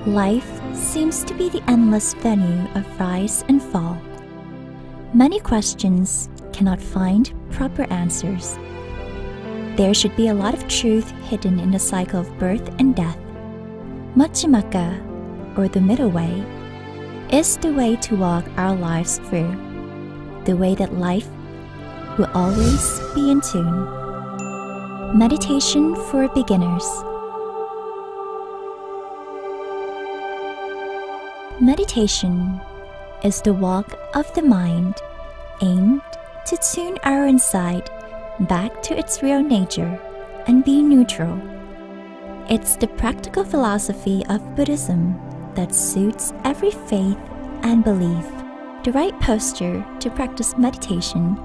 Life seems to be the endless venue of rise and fall. Many questions cannot find proper answers. There should be a lot of truth hidden in the cycle of birth and death. Majjhimaka, or the middle way, is the way to walk our lives through, the way that life will always be in tune. Meditation for beginners. Meditation is the walk of the mind aimed to tune our inside back to its real nature and be neutral. It's the practical philosophy of Buddhism that suits every faith and belief. The right posture to practice meditation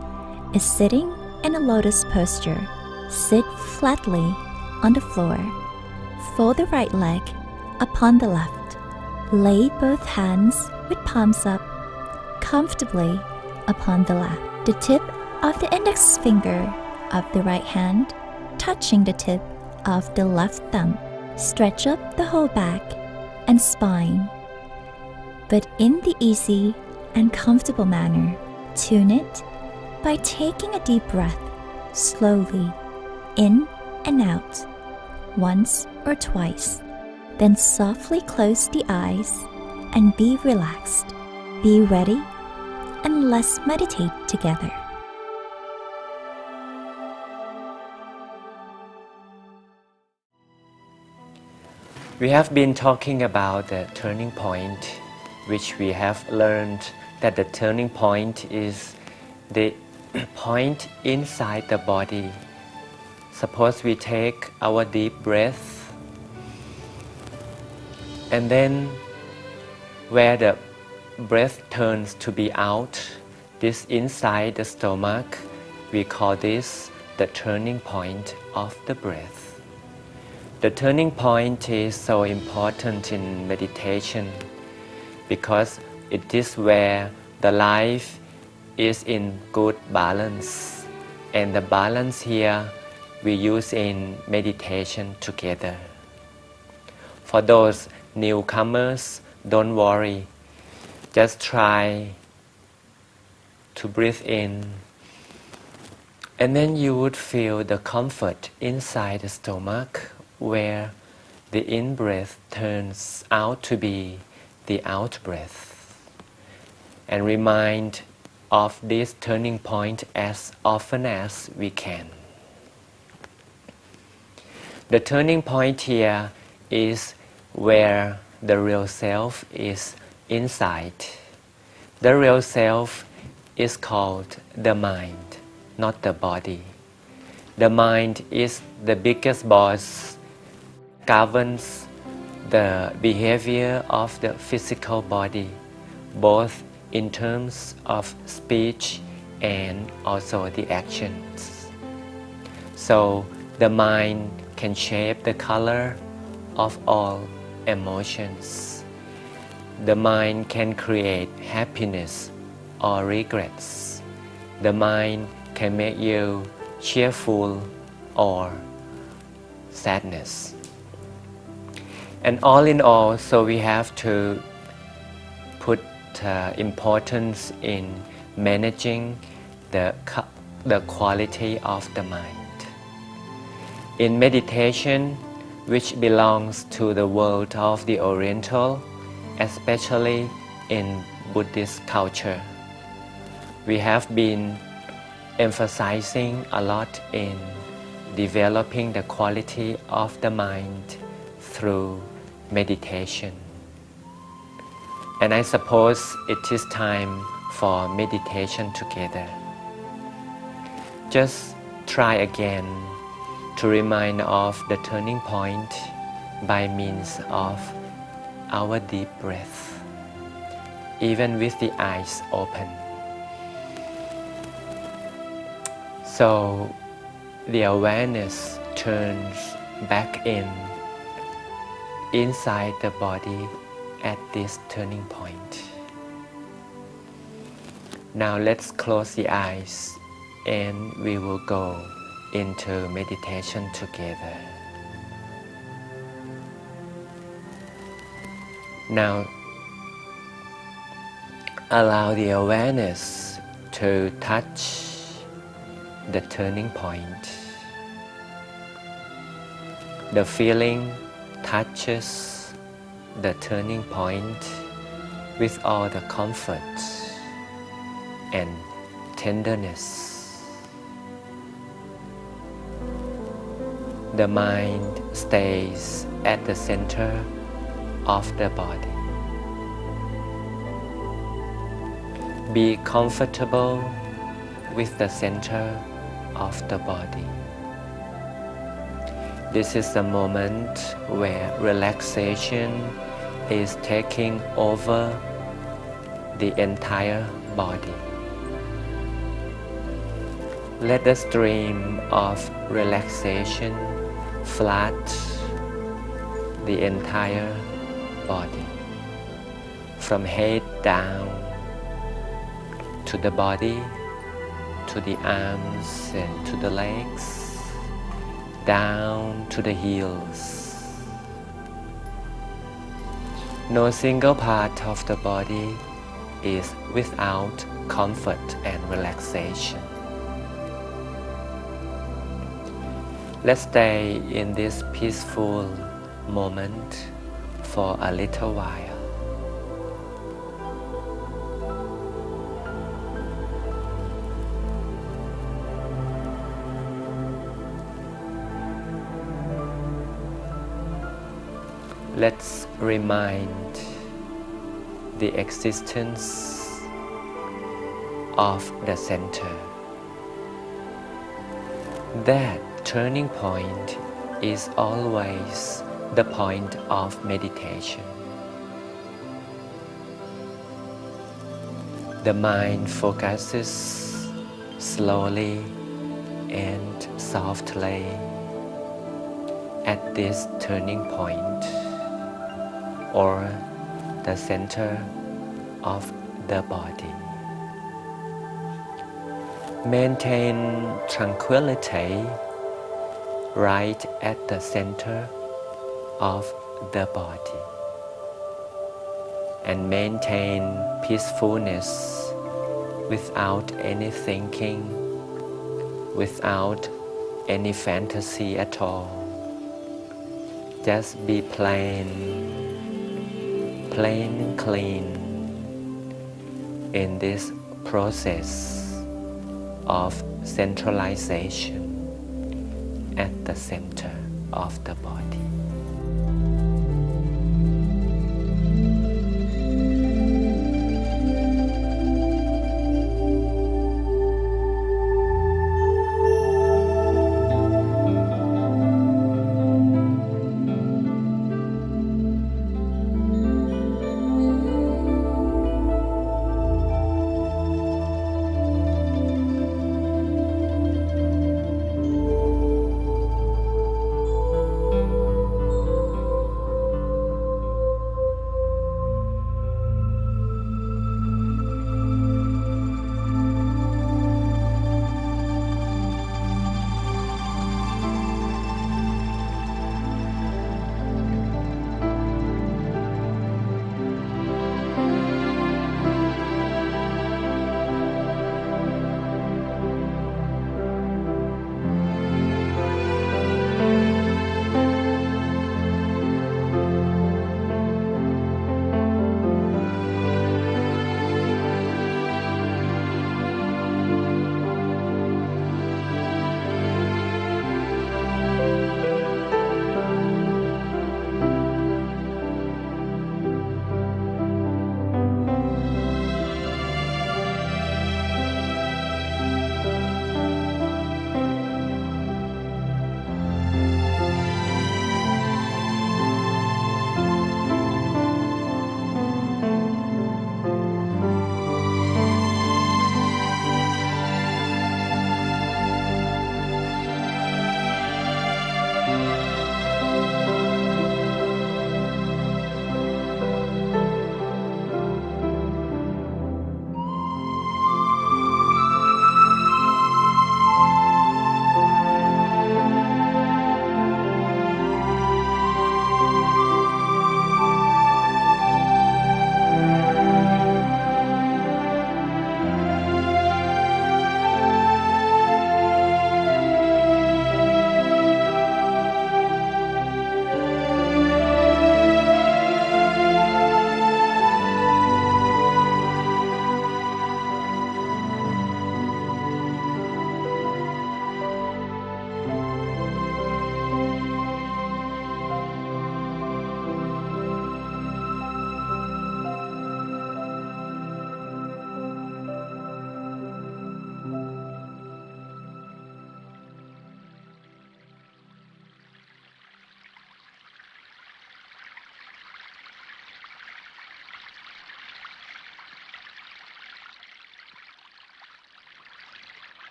is sitting in a lotus posture. Sit flatly on the floor. Fold the right leg upon the left. Lay both hands with palms up comfortably upon the lap. The tip of the index finger of the right hand touching the tip of the left thumb. Stretch up the whole back and spine, but in the easy and comfortable manner. Tune it by taking a deep breath slowly in and out once or twice. Then softly close the eyes and be relaxed. Be ready and let's meditate together. We have been talking about the turning point, which we have learned that the turning point is the point inside the body. Suppose we take our deep breath, and then where the breath turns to be out, this inside the stomach, we call this the turning point of the breath. The turning point is so important in meditation because it is where the life is in good balance, and the balance here we use in meditation together. For those newcomers, don't worry. Just try to breathe in, and then you would feel the comfort inside the stomach where the in-breath turns out to be the out-breath. And remind of this turning point as often as we can. The turning point here is where the real self is inside. The real self is called the mind, not the body. The mind is the biggest boss, governs the behavior of the physical body, both in terms of speech and also the actions. So the mind can shape the color of all emotions. The mind can create happiness or regrets. The mind can make you cheerful or sadness. And all in all, so we have to put importance in managing the quality of the mind. In meditation, which belongs to the world of the Oriental, especially in Buddhist culture, we have been emphasizing a lot in developing the quality of the mind through meditation. And I suppose it is time for meditation together. Just try again to remind of the turning point by means of our deep breath, even with the eyes open. So the awareness turns back inside the body at this turning point. Now let's close the eyes and we will go into meditation together. Now allow the awareness to touch the turning point. The feeling touches the turning point with all the comfort and tenderness. The mind stays at the center of the body. Be comfortable with the center of the body. This is a moment where relaxation is taking over the entire body. Let the stream of relaxation flood the entire body, from head down to the body, to the arms and to the legs, down to the heels. No single part of the body is without comfort and relaxation. Let's stay in this peaceful moment for a little while. Let's remind the existence of the center. That turning point is always the point of meditation. The mind focuses slowly and softly at this turning point, or the center of the body. Maintain tranquility right at the center of the body, and maintain peacefulness without any thinking, without any fantasy at all. Just be plain and clean in this process of centralization at the center of the body.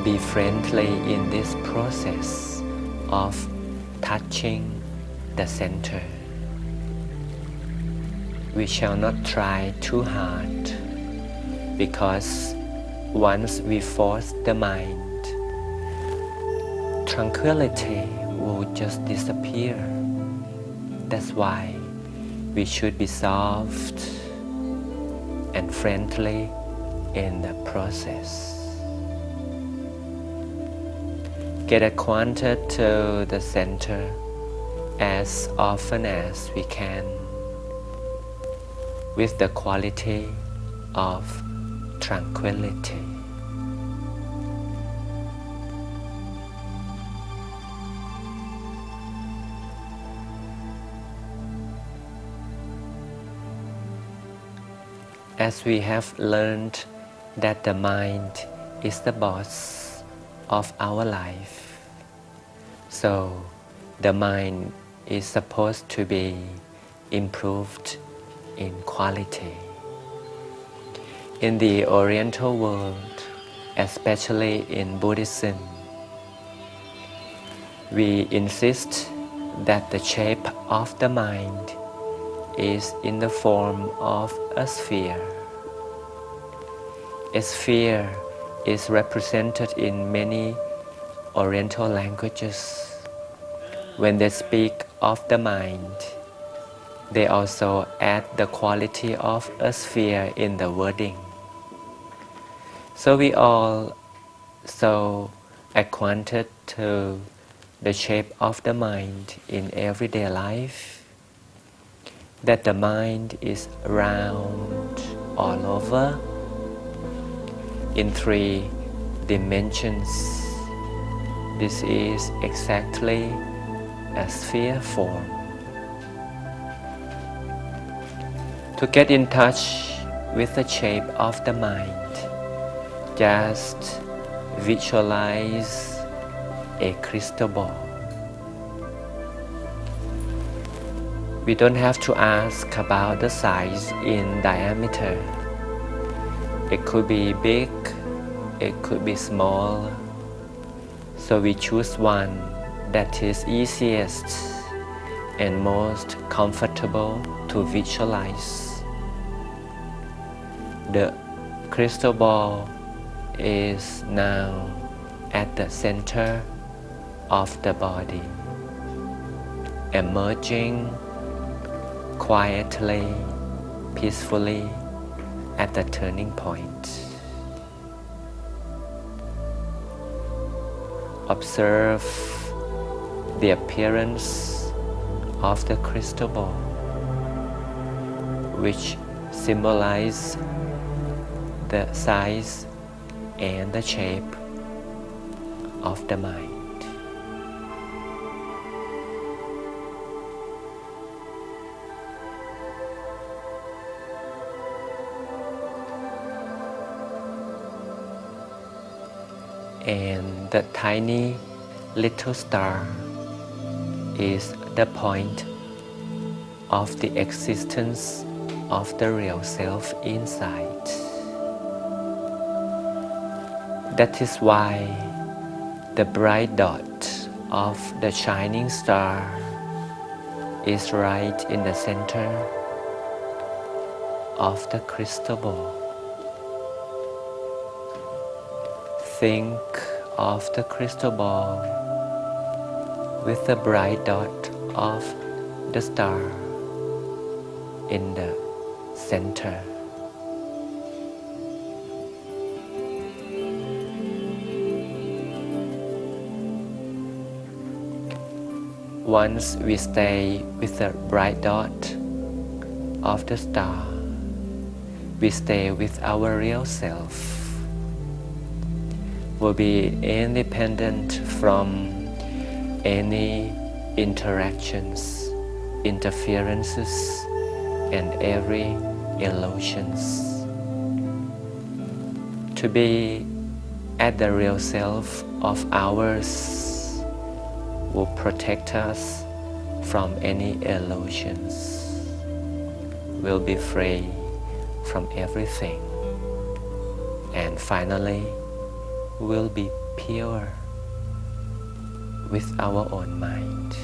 be friendly in this process of touching the center. We shall not try too hard, because once we force the mind, tranquility will just disappear. That's why we should be soft and friendly in the process. Get acquainted to the center as often as we can with the quality of tranquility. As we have learned that the mind is the boss of our life, so the mind is supposed to be improved in quality. In the Oriental world, especially in Buddhism, we insist that the shape of the mind is in the form of a sphere. A sphere is represented in many Oriental languages. When they speak of the mind, they also add the quality of a sphere in the wording. So we all so acquainted to the shape of the mind in everyday life, that the mind is round all over in 3 dimensions. This is exactly a sphere form. To get in touch with the shape of the mind, just visualize a crystal ball. We don't have to ask about the size in diameter. It could be big, it could be small. So we choose one that is easiest and most comfortable to visualize. The crystal ball is now at the center of the body, emerging quietly, peacefully at the turning point. Observe the appearance of the crystal ball, which symbolize the size and the shape of the mind. And the tiny little star is the point of the existence of the real self inside. That is why the bright dot of the shining star is right in the center of the crystal ball. Think of the crystal ball with the bright dot of the star in the center. Once we stay with the bright dot of the star, we stay with our real self. Will be independent from any interactions, interferences, and every illusions. To be at the real self of ours will protect us from any illusions. We'll be free from everything. And finally, will be pure with our own mind.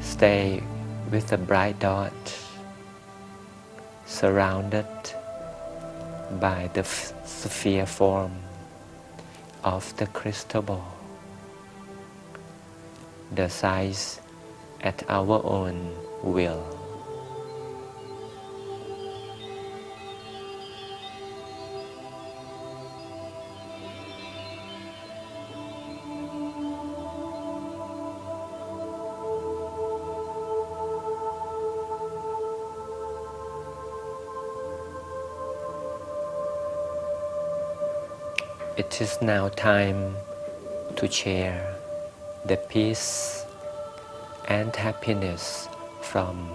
Stay with the bright dot, surrounded by the sphere form of the crystal ball, the size at our own will. It is now time to share the peace and happiness from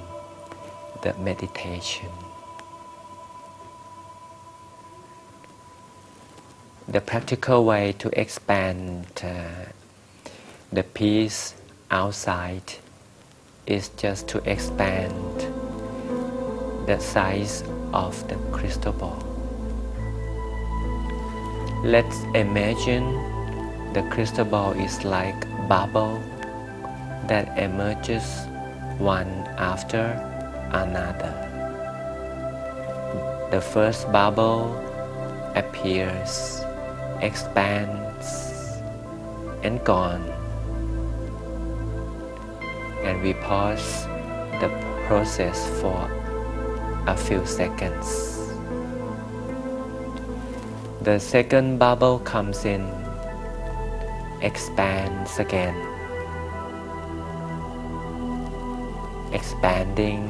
the meditation. The practical way to expand the peace outside is just to expand the size of the crystal ball. Let's imagine the crystal ball is like a bubble that emerges one after another. The first bubble appears, expands, and gone. And we pause the process for a few seconds. The second bubble comes in, expands again, expanding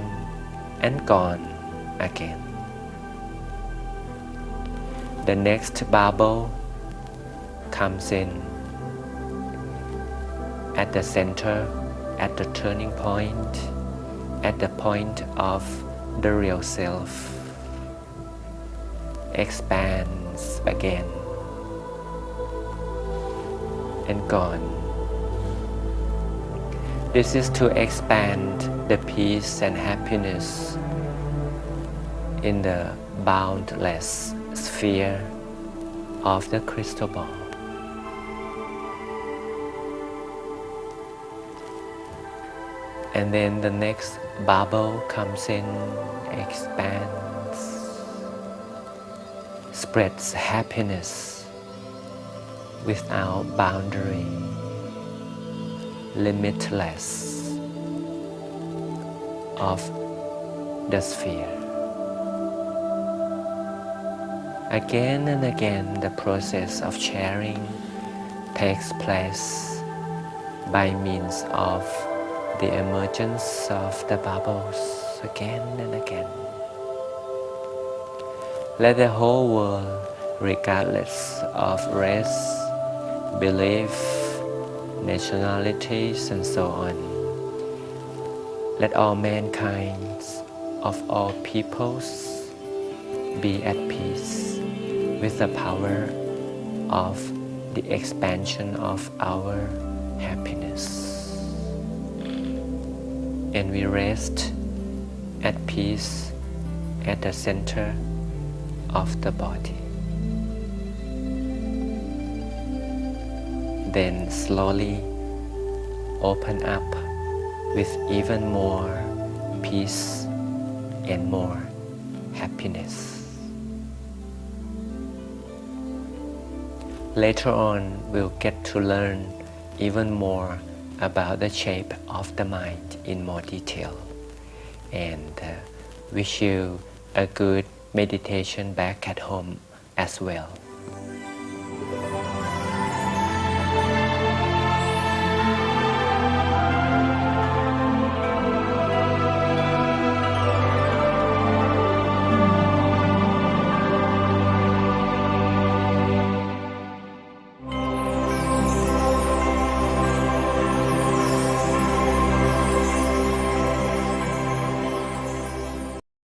and gone again. The next bubble comes in at the center, at the turning point, at the point of the real self, expands again and gone. This is to expand the peace and happiness in the boundless sphere of the crystal ball. And then the next bubble comes in, expands, spreads happiness without boundary, limitless of the sphere. Again and again, the process of sharing takes place by means of the emergence of the bubbles again and again. Let the whole world, regardless of race, belief, nationalities, and so on, let all mankind of all peoples be at peace with the power of the expansion of our happiness. And we rest at peace at the center of the body. Then slowly open up with even more peace and more happiness. Later on, we'll get to learn even more about the shape of the mind in more detail, and wish you a good meditation back at home as well.